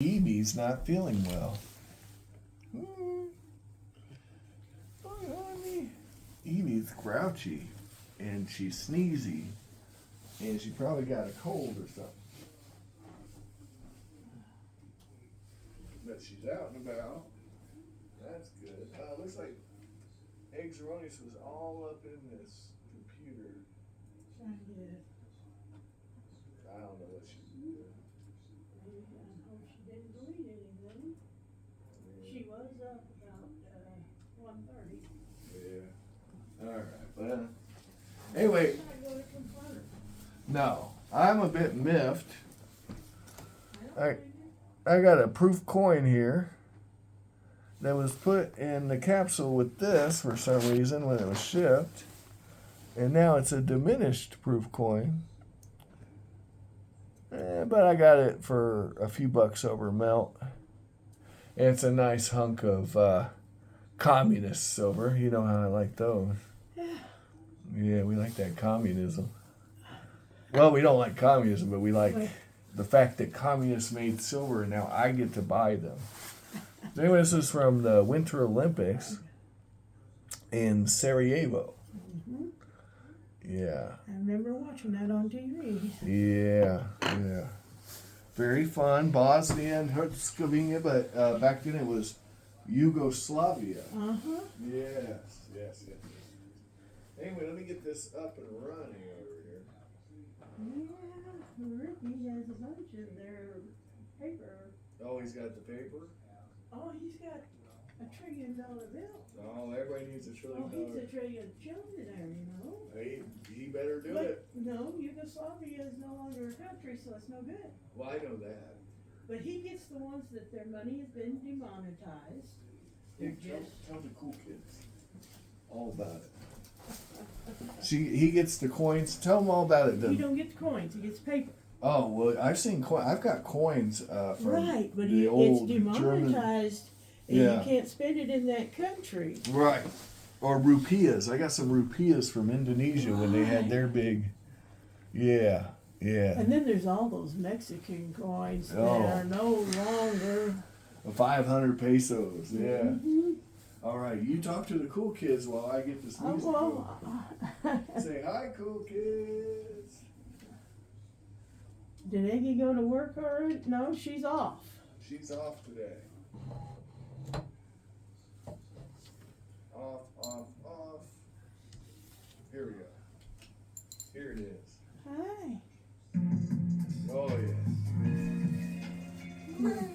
Evie's not feeling well. Evie's grouchy, and she's sneezy, and she probably got a cold or something. But she's out and about. That's good. Looks like Eggs Erroneous was all up in this computer. I did. I don't know what she's doing. I hope she didn't delete anything. She was up about 1:30. Yeah. All right. Well, anyway. No, I'm a bit miffed. I got a proof coin here that was put in the capsule with this for some reason when it was shipped, and now it's a diminished proof coin. But I got it for a few bucks over melt. And it's a nice hunk of communist silver. You know how I like those. Yeah, we like that communism. Well, we don't like communism, but we like the fact that communists made silver and now I get to buy them. So anyway, this is from the Winter Olympics in Sarajevo. Mm-hmm. Yeah. I remember watching that on TV. Yeah. Very fun. Bosnia and Herzegovina, but back then it was Yugoslavia. Uh-huh. Yes. Anyway, let me get this up and running over here. Yeah, Ricky has a bunch of their paper. Oh, he's got the paper? Oh, he's got $1 trillion bill. Oh, everybody needs $1 trillion. Oh, he's $1 trillion there, you know. Hey, he better do but, it. No, Yugoslavia is no longer a country, so it's no good. Well, I know that. But he gets the ones that their money has been demonetized. Yeah, tell the cool kids all about it. He gets the coins. Tell them all about it. He don't get the coins. He gets paper. Oh well, I've seen coins. I've got coins from right, but the it's old demonetized, and Yeah. you can't spend it in that country. Right, or rupiahs. I got some rupiahs from Indonesia when they had their big. Yeah. And then there's all those Mexican coins that are no longer 500 pesos. Yeah. Mm-hmm. All right, you talk to the cool kids while I get this music going. Say hi, cool kids. Did Eggie go to work already? No, she's off. She's off today. Off. Here we go. Here it is. Hi. Oh, yeah.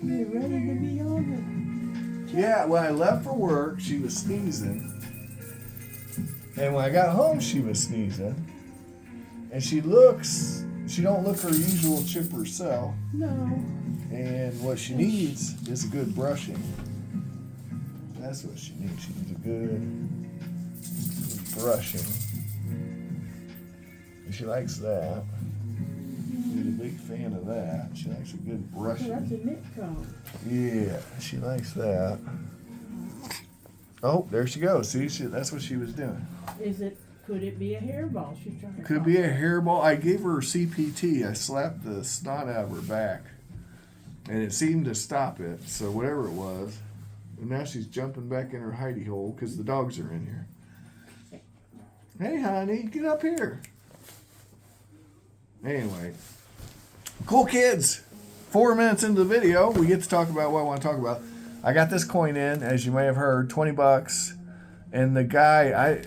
You're ready to be on Yeah, when I left for work, she was sneezing. And when I got home, she was sneezing. And she don't look her usual chipper self. No. And what she needs is a good brushing. That's what she needs. She needs a good brushing. And she likes that. She's a big fan of that. She likes a good brushing. That's a knit comb. Yeah, she likes that. Oh, there she goes. See, that's what she was doing. Could it be a hairball? She's trying to. Could be a hairball. I gave her CPT. I slapped the snot out of her back, and it seemed to stop it. So whatever it was, and now she's jumping back in her hidey hole because the dogs are in here. Hey, honey, get up here. Anyway, cool kids. 4 minutes into the video, we get to talk about what I want to talk about. I got this coin in, as you may have heard, $20, and the guy,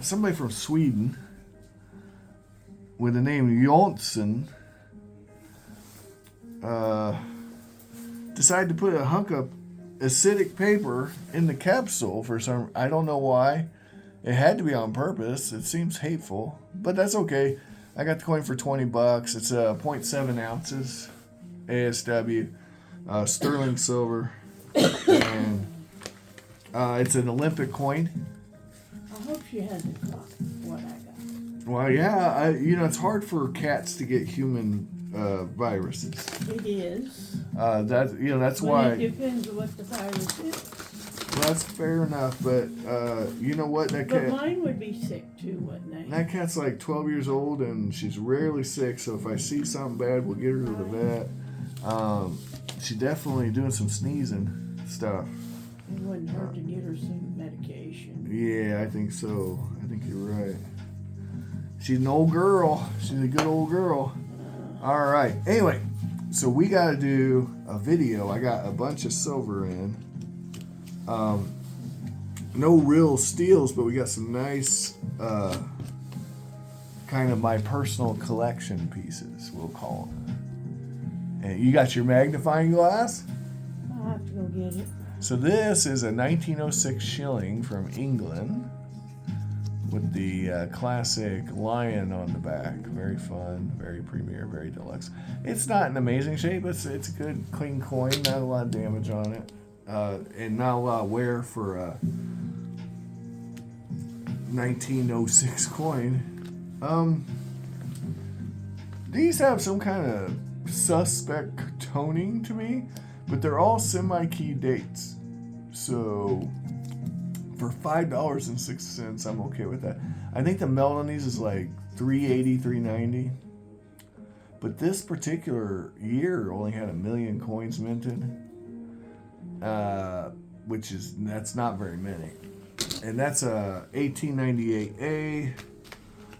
somebody from Sweden, with the name Jonsson, decided to put a hunk of acidic paper in the capsule for some. I don't know why. It had to be on purpose. It seems hateful, but that's okay. I got the coin for $20. It's 0.7 ounces. ASW, sterling silver, and it's an Olympic coin. I hope she hasn't got what I got. Well, yeah, it's hard for cats to get human viruses. It is. That's but why. It depends on what the virus is. Well, that's fair enough, but you know what? That cat. But mine would be sick too, wouldn't they? That cat's like 12 years old, and she's rarely sick. So if I see something bad, we'll get her to the vet. She's definitely doing some sneezing stuff. It wouldn't hurt to get her some medication. Yeah, I think so. I think you're right. She's an old girl. She's a good old girl. All right. Anyway, so we got to do a video. I got a bunch of silver in. No real steals, but we got some nice kind of my personal collection pieces, we'll call them. And you got your magnifying glass? I'll have to go get it. So this is a 1906 shilling from England with the classic lion on the back. Very fun, very premier, very deluxe. It's not in amazing shape. It's a good, clean coin. Not a lot of damage on it. And not a lot of wear for a 1906 coin. These have some kind of suspect toning to me, but they're all semi-key dates. So for $5.06, I'm okay with that. I think the melt on these is like $3.80, $3.90. But this particular year only had 1 million coins minted, that's not very many. And that's a 1898A.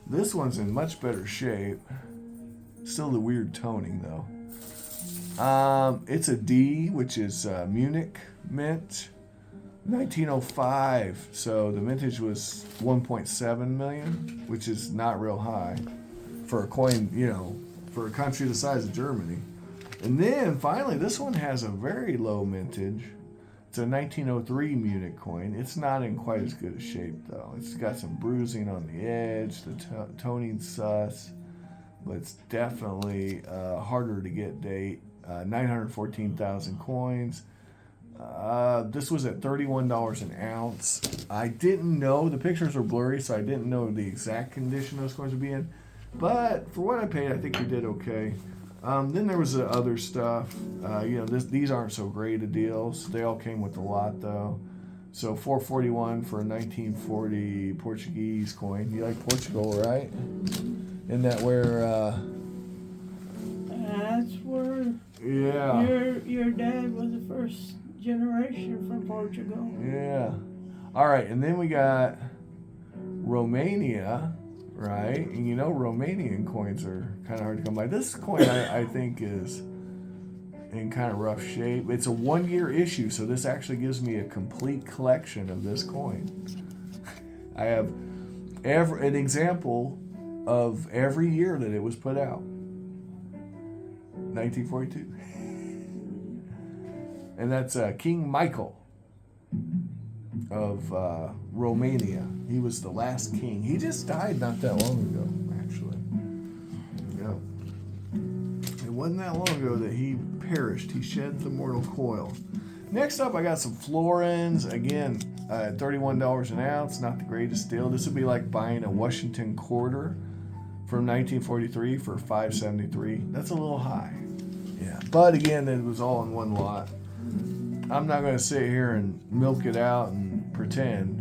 This one's in much better shape. Still the weird toning though. It's a D, which is Munich mint, 1905. So the mintage was 1.7 million, which is not real high for a coin, for a country the size of Germany. And then finally, this one has a very low mintage. It's a 1903 Munich coin. It's not in quite as good a shape though. It's got some bruising on the edge. The toning's sus, but it's definitely harder to get date. 914,000 coins. This was at $31 an ounce. I didn't know, the pictures are blurry, so I didn't know the exact condition those coins would be in. But for what I paid, I think we did okay. Then there was the other stuff. These aren't so great of deals. They all came with a lot though. So $4.41 for a 1940 Portuguese coin. You like Portugal, right? Isn't that where? That's where. Yeah. Your dad was the first generation from Portugal. Yeah. All right, and then we got Romania, right? And Romanian coins are kind of hard to come by. This coin, I think, is in kind of rough shape. It's a 1-year issue, so this actually gives me a complete collection of this coin. I have an example of every year that it was put out. 1942. And that's King Michael of Romania. He was the last king. He just died not that long ago, actually. Yeah. It wasn't that long ago that he perished. He shed the mortal coil. Next up, I got some florins. Again, $31 an ounce. Not the greatest deal. This would be like buying a Washington quarter from 1943 for $5.73. That's a little high. Yeah. But again, it was all in one lot. I'm not going to sit here and milk it out and pretend,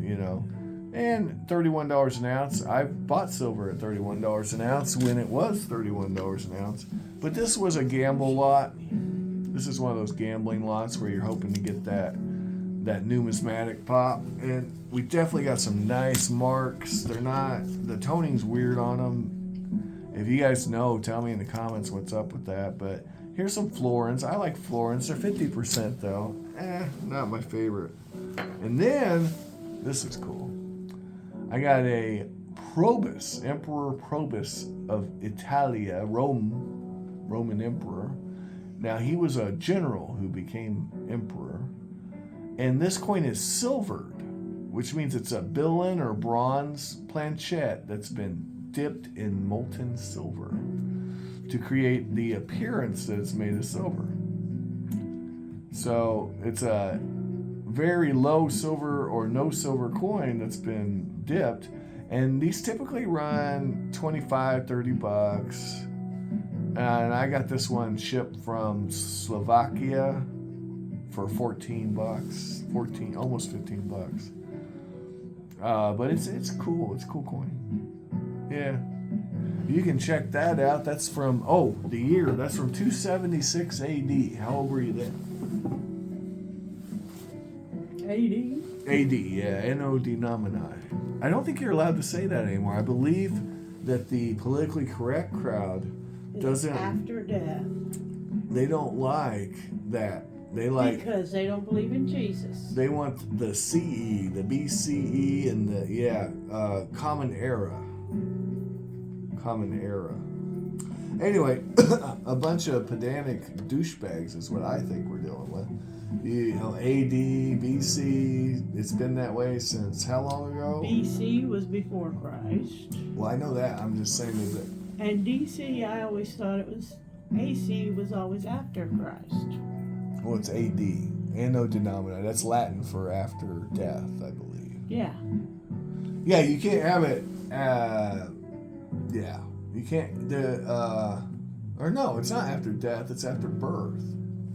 And $31 an ounce. I've bought silver at $31 an ounce when it was $31 an ounce. But this was a gamble lot. This is one of those gambling lots where you're hoping to get that numismatic pop. And we definitely got some nice marks. The toning's weird on them. If you guys know, tell me in the comments what's up with that. But here's some florins. I like florins. They're 50% though. Not my favorite. And then, this is cool. I got a Probus, Emperor Probus of Italia, Roman emperor. Now, he was a general who became emperor. And this coin is silvered, which means it's a Billion or bronze planchette that's been dipped in molten silver to create the appearance that it's made of silver. So it's a very low silver or no silver coin that's been dipped, and these typically run $25, $30. And I got this one shipped from Slovakia for $14, almost $15. But it's cool. It's a cool coin. Yeah. You can check that out. That's from, the year. That's from 276 AD. How old were you then? 80. AD, yeah. Anno Domini. I don't think you're allowed to say that anymore. I believe that the politically correct crowd doesn't. After death. They don't like that. They like. Because they don't believe in Jesus. They want the CE, the BCE, and the, Common Era. Common Era. Anyway, a bunch of pedantic douchebags is what I think we're dealing with. AD, BC, it's been that way since how long ago? BC was before Christ. Well, I know that. I'm just saying that. And DC, I always thought it was, AC was always after Christ. Well, it's AD. Anno Domini. That's Latin for after death, I believe. Yeah. Yeah, you can't have it. You can't. Or no, it's not after death. It's after birth.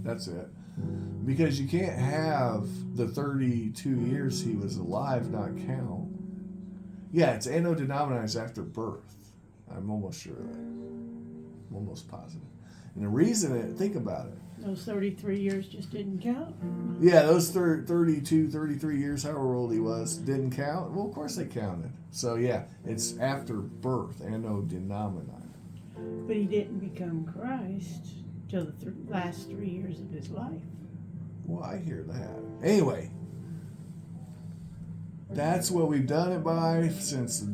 That's it. Because you can't have the 32 years he was alive not count. Yeah, it's Anno Domini is after birth. I'm almost sure of that. I'm almost positive. And the reason, think about it. Those 33 years just didn't count? Yeah, those 32, 33 years, however old he was, didn't count. Well, of course they counted. So, yeah, it's after birth, Anno Domini. But he didn't become Christ till the last 3 years of his life. Well, I hear that. Anyway, that's what we've done it by since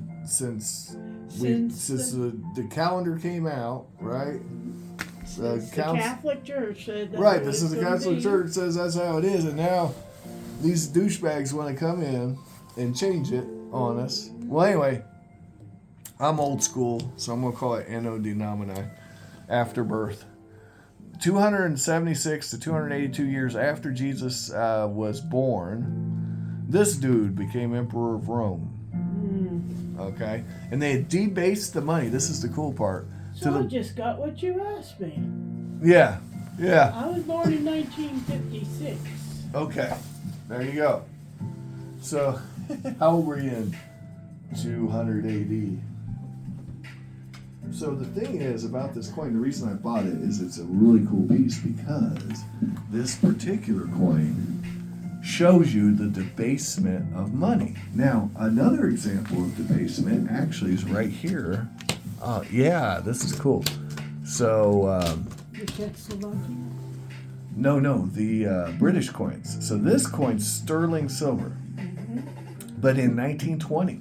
the calendar came out, right? The Catholic Church said that. Right, this is the Catholic Church says that's how it is, and now these douchebags want to come in and change it on us. Well, anyway, I'm old school, so I'm going to call it Anno Domini, after birth. 276 to 282 years after Jesus was born, this dude became Emperor of Rome. Okay? And they had debased the money. This is the cool part. So I just got what you asked me. Yeah. I was born in 1956. Okay. There you go. So, how old were you in 200 AD? So the thing is about this coin, the reason I bought it is it's a really cool piece because this particular coin shows you the debasement of money. Now, another example of debasement actually is right here. Yeah, this is cool. So, The Czechoslovakian? No, the British coins. So this coin's sterling silver. But in 1920,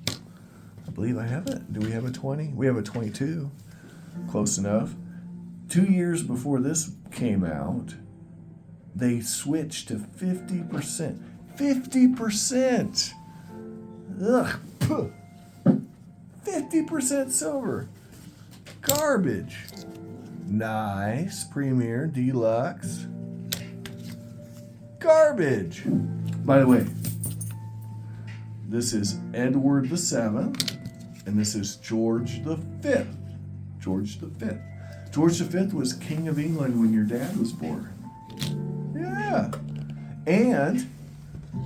I believe I have it. Do we have a 20? We have a 22. Close enough. 2 years before this came out, they switched to 50%. 50%! Ugh. 50% silver. Garbage. Nice. Premier. Deluxe. Garbage. By the way, this is Edward VII, and this is George V. George V. George V was King of England when your dad was born. Yeah. And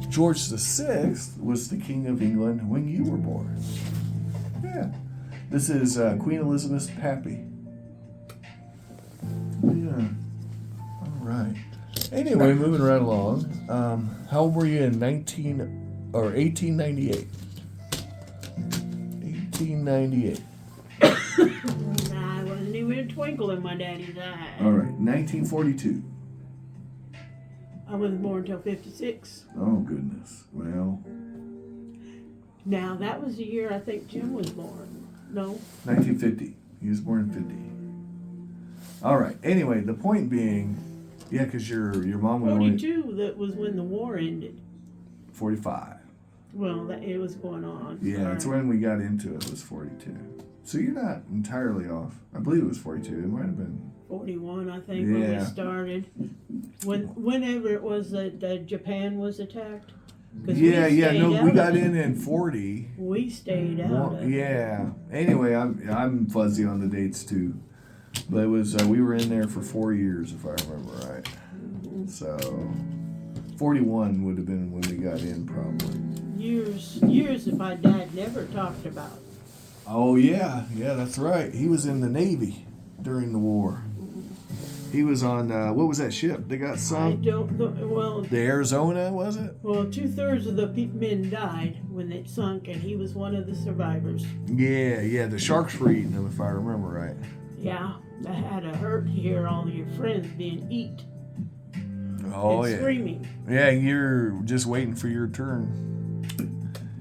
George VI was the King of England when you were born. Yeah. This is Queen Elizabeth's pappy. Yeah. All right. Anyway, moving right along. How old were you in 1898? 1898. I wasn't even a twinkle in my daddy's eye. All right. 1942. I wasn't born until 56. Oh, goodness. Well, Now, that was the year I think Jim was born. No? 1950. He was born in 50. All right. Anyway, the point being, yeah, because your mom would only 42, that was when the war ended. 45. Well, it was going on. Yeah, that's when we got into it, was 42. So you're not entirely off. I believe it was 42. It might have been 41, I think, when we started. Whenever it was that Japan was attacked. We got in 40. We stayed out of it. Yeah. Anyway, I'm fuzzy on the dates too. But it was we were in there for 4 years, if I remember right. Mm-hmm. So 41 would have been when we got in, probably. Years that my dad never talked about. Oh yeah, yeah, that's right. He was in the Navy during the war. He was on what was that ship? They got I sunk. don't know. Well, The Arizona, was it? well, 2/3 of the men died when it sunk, and he was one of the survivors. Yeah, yeah. The sharks were eating them, if I remember right. Yeah, that had to hurt to hear all your friends being eat Oh and yeah, screaming. yeah. You're just waiting for your turn.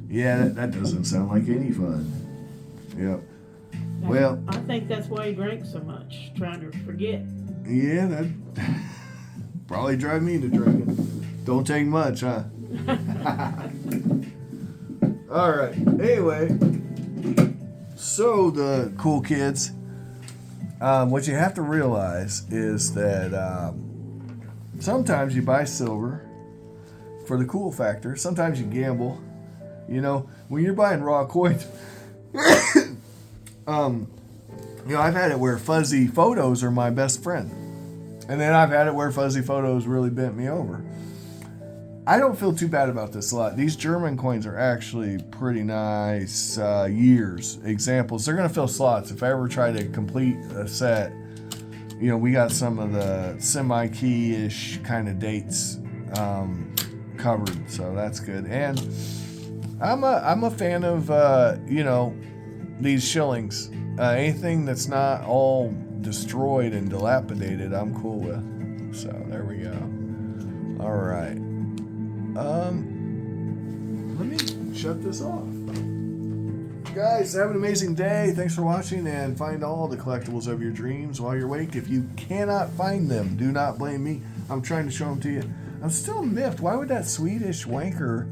Yeah, that doesn't sound like any fun. Yep. Well, I think that's why he drank so much, trying to forget. yeah, that probably drive me into drinking. Don't take much, huh? All right. Anyway, so the cool kids, what you have to realize is that sometimes you buy silver for the cool factor. Sometimes you gamble. You know, when you're buying raw coins, I've had it where fuzzy photos are my best friend. And then I've had it where fuzzy photos really bent me over. I don't feel too bad about this a lot. These German coins are actually pretty nice years examples. They're going to fill slots. If I ever try to complete a set, we got some of the semi-key-ish kind of dates covered. So that's good. And I'm a fan of, these shillings. Anything that's not all destroyed and dilapidated, I'm cool with. So there we go. All right. Let me shut this off. Guys, have an amazing day. Thanks for watching, and find all the collectibles of your dreams while you're awake. If you cannot find them, do not blame me. I'm trying to show them to you. I'm still miffed. Why would that Swedish wanker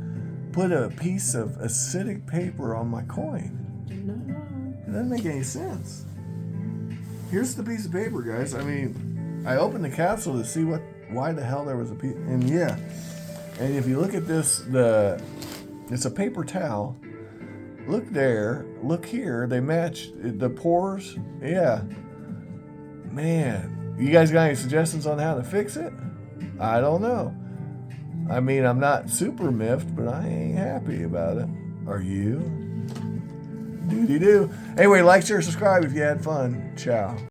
put a piece of acidic paper on my coin? It doesn't make any sense. Here's the piece of paper, guys. I mean, I opened the capsule to see why the hell there was a piece. And yeah, and if you look at this, it's a paper towel. Look there, look here. They match the pores. Yeah, man. You guys got any suggestions on how to fix it? I don't know. I mean, I'm not super miffed, but I ain't happy about it. Are you? Doody-doo. Anyway, like, share, subscribe if you had fun. Ciao.